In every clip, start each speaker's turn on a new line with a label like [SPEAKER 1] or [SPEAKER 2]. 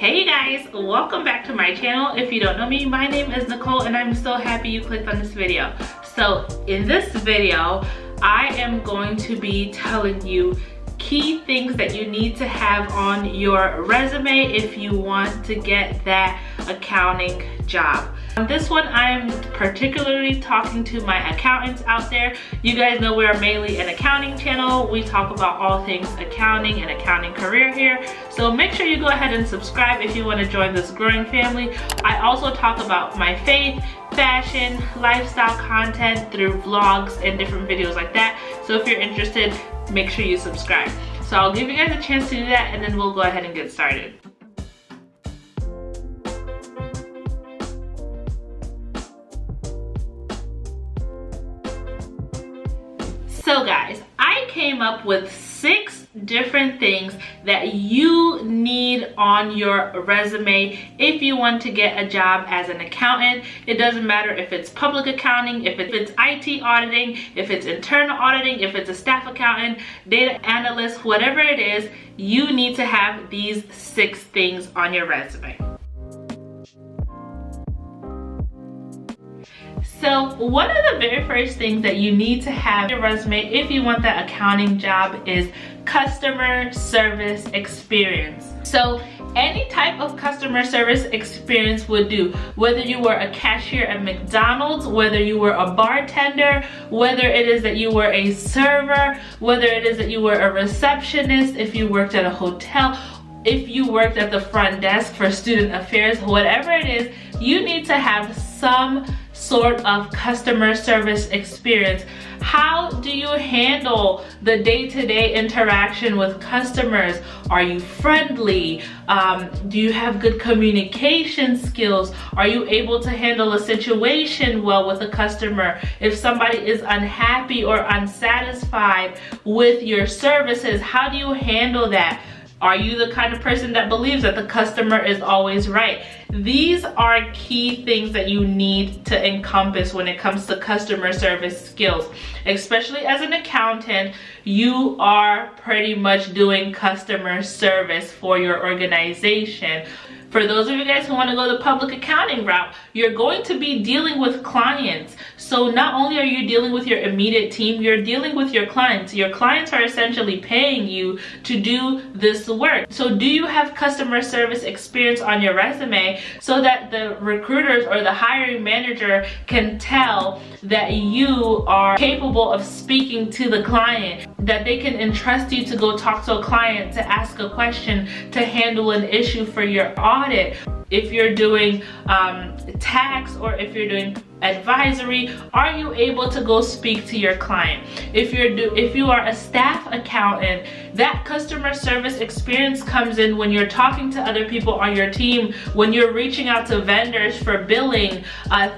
[SPEAKER 1] Hey guys, welcome back to my channel. If you don't know me, my name is Nicole and I'm so happy you clicked on this video. So in this video, I am going to be telling you key things that you need to have on your resume if you want to get that accounting job. On this one, I'm particularly talking to my accountants out there. You guys know we're mainly an accounting channel. We talk about all things accounting and accounting career here. So make sure you go ahead and subscribe if you want to join this growing family. I also talk about my faith, fashion, lifestyle content through vlogs and different videos like that. So if you're interested, make sure you subscribe. So I'll give you guys a chance to do that and then we'll go ahead and get started. So guys, I came up with 6 different things that you need on your resume if you want to get a job as an accountant. It doesn't matter if it's public accounting, if it's IT auditing, if it's internal auditing, if it's a staff accountant, data analyst, whatever it is, you need to have these 6 things on your resume. So one of the very first things that you need to have on your resume if you want that accounting job is customer service experience. So any type of customer service experience would do, whether you were a cashier at McDonald's, whether you were a bartender, whether it is that you were a server, whether it is that you were a receptionist, if you worked at a hotel, if you worked at the front desk for student affairs, whatever it is, you need to have some sort of customer service experience. How do you handle the day-to-day interaction with customers? Are you friendly? Do you have good communication skills? Are you able to handle a situation well with a customer? If somebody is unhappy or unsatisfied with your services, how do you handle that? Are you the kind of person that believes that the customer is always right? These are key things that you need to encompass when it comes to customer service skills. Especially as an accountant, you are pretty much doing customer service for your organization. For those of you guys who want to go the public accounting route, you're going to be dealing with clients. So not only are you dealing with your immediate team, you're dealing with your clients. Your clients are essentially paying you to do this work. So do you have customer service experience on your resume so that the recruiters or the hiring manager can tell that you are capable of speaking to the client, that they can entrust you to go talk to a client, to ask a question, to handle an issue for your audit. If you're doing tax or if you're doing advisory, are you able to go speak to your client? If you are a staff accountant, that customer service experience comes in when you're talking to other people on your team, when you're reaching out to vendors for billing,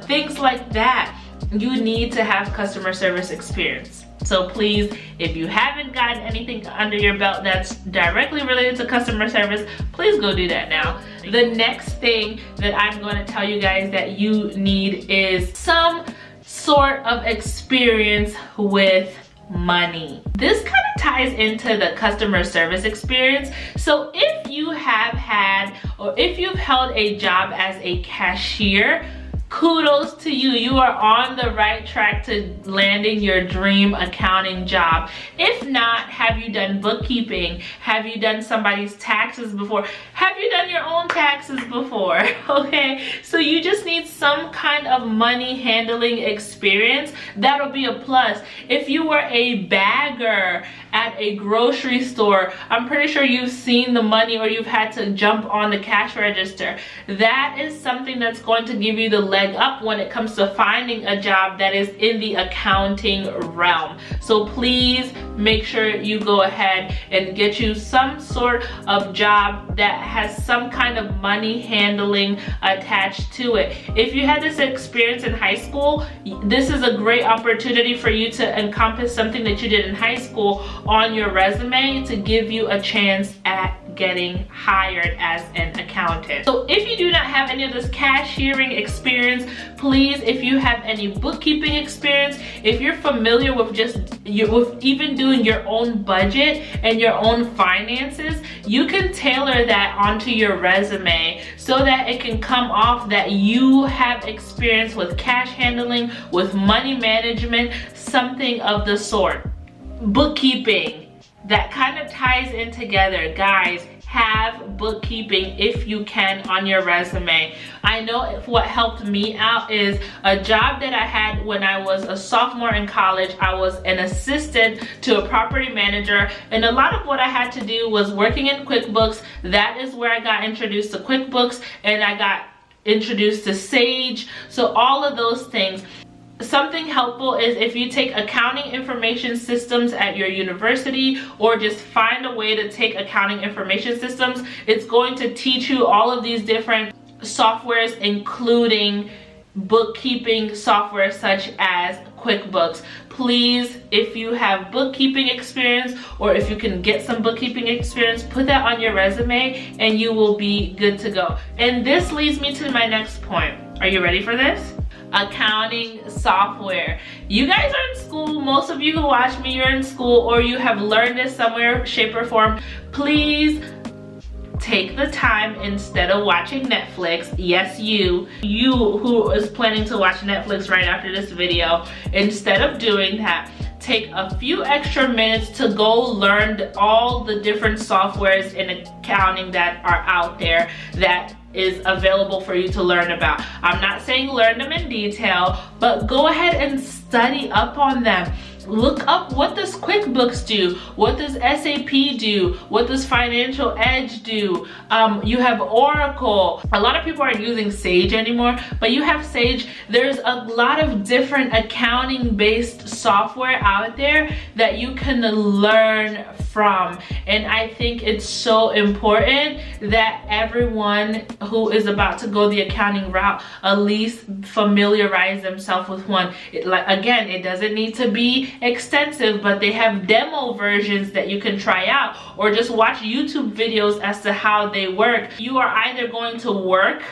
[SPEAKER 1] things like that. You need to have customer service experience. So please, if you haven't gotten anything under your belt that's directly related to customer service, please go do that now. The next thing that I'm going to tell you guys that you need is some sort of experience with money. This kind of ties into the customer service experience. So if you have had or if you've held a job as a cashier, kudos to you. You are on the right track to landing your dream accounting job. If not, have you done bookkeeping? Have you done somebody's taxes before? Have you done your own taxes before? Okay, so you just need some kind of money handling experience. That'll be a plus. If you were a bagger at a grocery store, I'm pretty sure you've seen the money or you've had to jump on the cash register. That is something that's going to give you the leg up when it comes to finding a job that is in the accounting realm. So please make sure you go ahead and get you some sort of job that has some kind of money handling attached to it. If you had this experience in high school, this is a great opportunity for you to encompass something that you did in high school on your resume to give you a chance at getting hired as an accountant. accountant. So if you do not have any of this cashiering experience, please, if you have any bookkeeping experience, if you're familiar with with even doing your own budget and your own finances, you can tailor that onto your resume so that it can come off that you have experience with cash handling, with money management, something of the sort. Bookkeeping, that kind of ties in together. Guys, have bookkeeping if you can on your resume. I know what helped me out is a job that I had when I was a sophomore in college. I was an assistant to a property manager, and a lot of what I had to do was working in QuickBooks. That is where I got introduced to QuickBooks, and I got introduced to Sage. So all of those things. Something helpful is if you take accounting information systems at your university, or just find a way to take accounting information systems, it's going to teach you all of these different softwares, including bookkeeping software such as QuickBooks. Please, if you have bookkeeping experience, or if you can get some bookkeeping experience, put that on your resume and you will be good to go. And this leads me to my next point. Are you ready for this? Accounting software. You guys are in school. Most of you who watch me, you're in school, or you have learned this somewhere, shape or form. Please take the time, instead of watching Netflix, yes, you who is planning to watch Netflix right after this video, instead of doing that, take a few extra minutes to go learn all the different softwares in accounting that are out there that is available for you to learn about. I'm not saying learn them in detail, but go ahead and study up on them. Look up, what does QuickBooks do? What does SAP do? What does Financial Edge do? You have Oracle. A lot of people aren't using Sage anymore, but you have Sage. There's a lot of different accounting-based software out there that you can learn from. And I think it's so important that everyone who is about to go the accounting route at least familiarize themselves with one. Again, it doesn't need to be extensive, but they have demo versions that you can try out, or just watch YouTube videos as to how they work. You are either going to work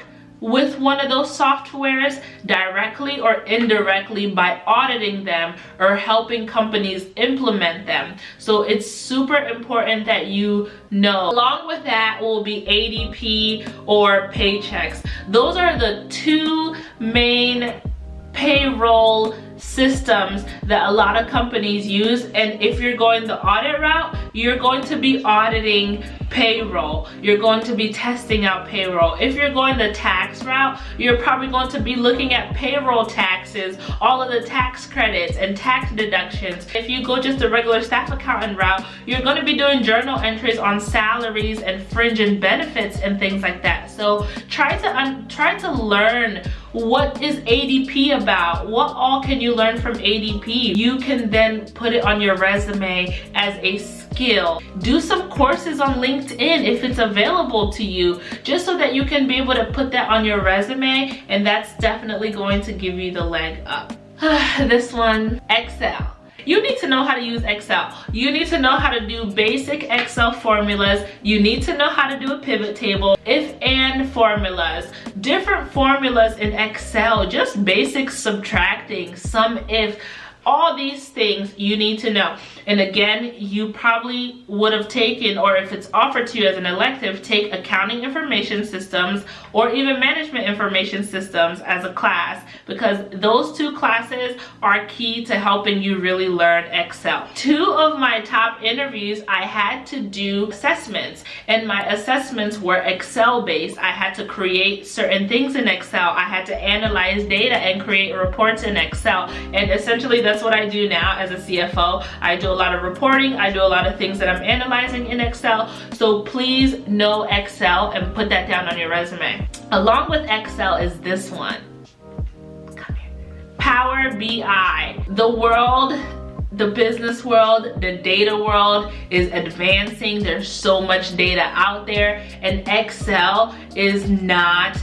[SPEAKER 1] with one of those softwares directly or indirectly by auditing them or helping companies implement them. So it's super important that you know. Along with that will be ADP or Paychex. Those are the two main payroll systems that a lot of companies use, and if you're going the audit route, you're going to be auditing payroll. You're going to be testing out payroll. If you're going the tax route, you're probably going to be looking at payroll taxes, all of the tax credits and tax deductions. If you go just the regular staff accountant route, you're going to be doing journal entries on salaries and fringe and benefits and things like that. So try to learn, what is ADP about? What all can you learn from ADP? You can then put it on your resume as a skill. Do some courses on LinkedIn if it's available to you, just so that you can be able to put that on your resume, and that's definitely going to give you the leg up. This one, Excel. You need to know how to use Excel. You need to know how to do basic Excel formulas. You need to know how to do a pivot table, if and formulas, different formulas in Excel, just basic subtracting, sum if, all these things you need to know. And again, you probably would have taken, or if it's offered to you as an elective, take accounting information systems or even management information systems as a class, because those two classes are key to helping you really learn Excel. 2 of my top interviews, I had to do assessments, and my assessments were Excel based. I had to create certain things in Excel. I had to analyze data and create reports in Excel, and essentially that's what I do now as a CFO. I do a lot of reporting. I do a lot of things that I'm analyzing in Excel. So please know Excel and put that down on your resume. Along with Excel is this one. Come here. Power BI. The business world, the data world is advancing. There's so much data out there, and Excel is not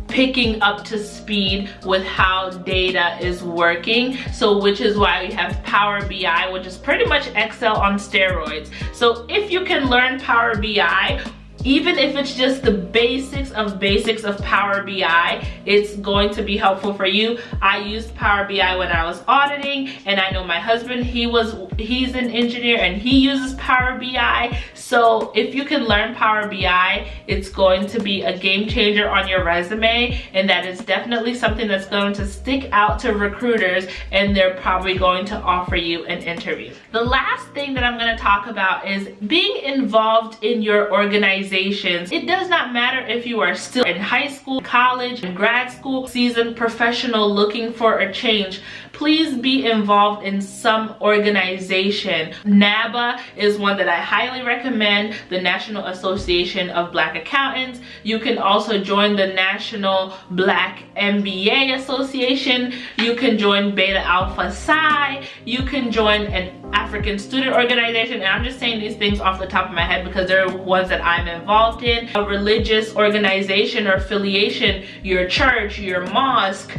[SPEAKER 1] picking up to speed with how data is working. So which is why we have Power BI, which is pretty much Excel on steroids. So if you can learn Power BI, Even if it's just the basics of Power BI, it's going to be helpful for you. I used Power BI when I was auditing, and I know my husband, he's an engineer and he uses Power BI. So if you can learn Power BI, it's going to be a game changer on your resume, and that is definitely something that's going to stick out to recruiters, and they're probably going to offer you an interview. The last thing that I'm going to talk about is being involved in your organization. It does not matter if you are still in high school, college, grad school, seasoned professional looking for a change. Please be involved in some organization. NABA is one that I highly recommend, the National Association of Black Accountants. You can also join the National Black MBA Association. You can join Beta Alpha Psi. You can join an African student organization, and I'm just saying these things off the top of my head because they're ones that I'm involved in. A religious organization or affiliation, your church, your mosque,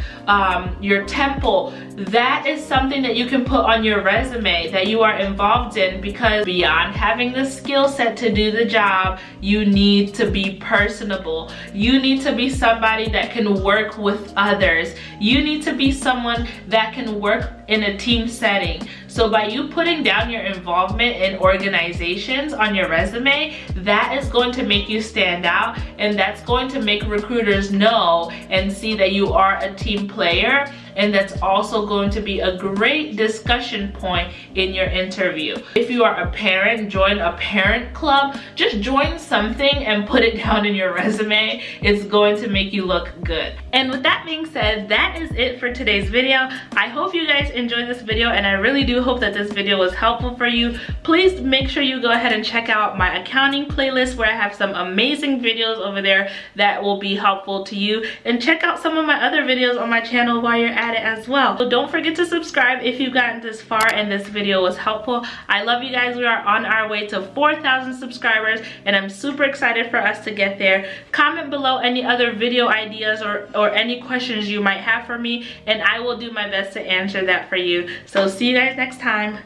[SPEAKER 1] your temple, that is something that you can put on your resume that you are involved in, because beyond having the skill set to do the job, you need to be personable. You need to be somebody that can work with others. You need to be someone that can work in a team setting. So by you putting down your involvement in organizations on your resume, that is going to make you stand out, and that's going to make recruiters know and see that you are a team player, and that's also going to be a great discussion point in your interview. If you are a parent, join a parent club. Just join something and put it down in your resume. It's going to make you look good. And with that being said, that is it for today's video. I hope you guys enjoyed this video, and I really do hope that this video was helpful for you. Please make sure you go ahead and check out my accounting playlist, where I have some amazing videos over there that will be helpful to you, and check out some of my other videos on my channel while you're at it as well. So don't forget to subscribe if you've gotten this far and this video was helpful. I love you guys. We are on our way to 4,000 subscribers, and I'm super excited for us to get there. Comment below any other video ideas or any questions you might have for me, and I will do my best to answer that for you. So see you guys next time.